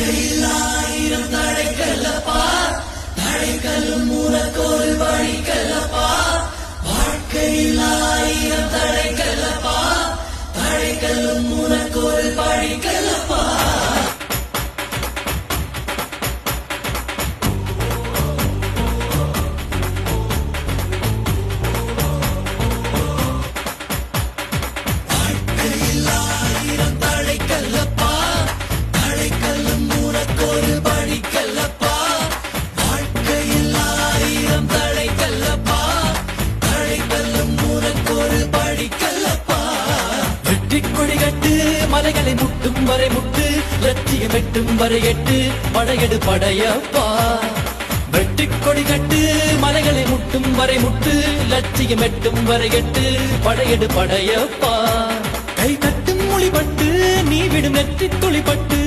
வாழ்க்கையில் ஆயிரம் தடைக்கல்லப்பா, தடைக்கல்லும் உனக்கொரு வழிக்கல்லப்பா. வாழ்க்கையில் ஆயிரம் தடைக்கல்லப்பா, தடைக்கல்லும் உனக்கொரு வழிக்கல்லப்பா. மலைகளை முட்டும் வரை முட்டு, லட்சியம் வெட்டும் வரை எட்டு, படையெடு படையப்பா. வெட்டிக் கொடி கட்டு, மலைகளை முட்டும் வரை முட்டு, லட்சியம் வெட்டும் வரை எட்டு, படையெடு படையப்பா. கை கட்டும் மொழிபட்டு, நீ விடும் நெற்றி துளிப்பட்டு,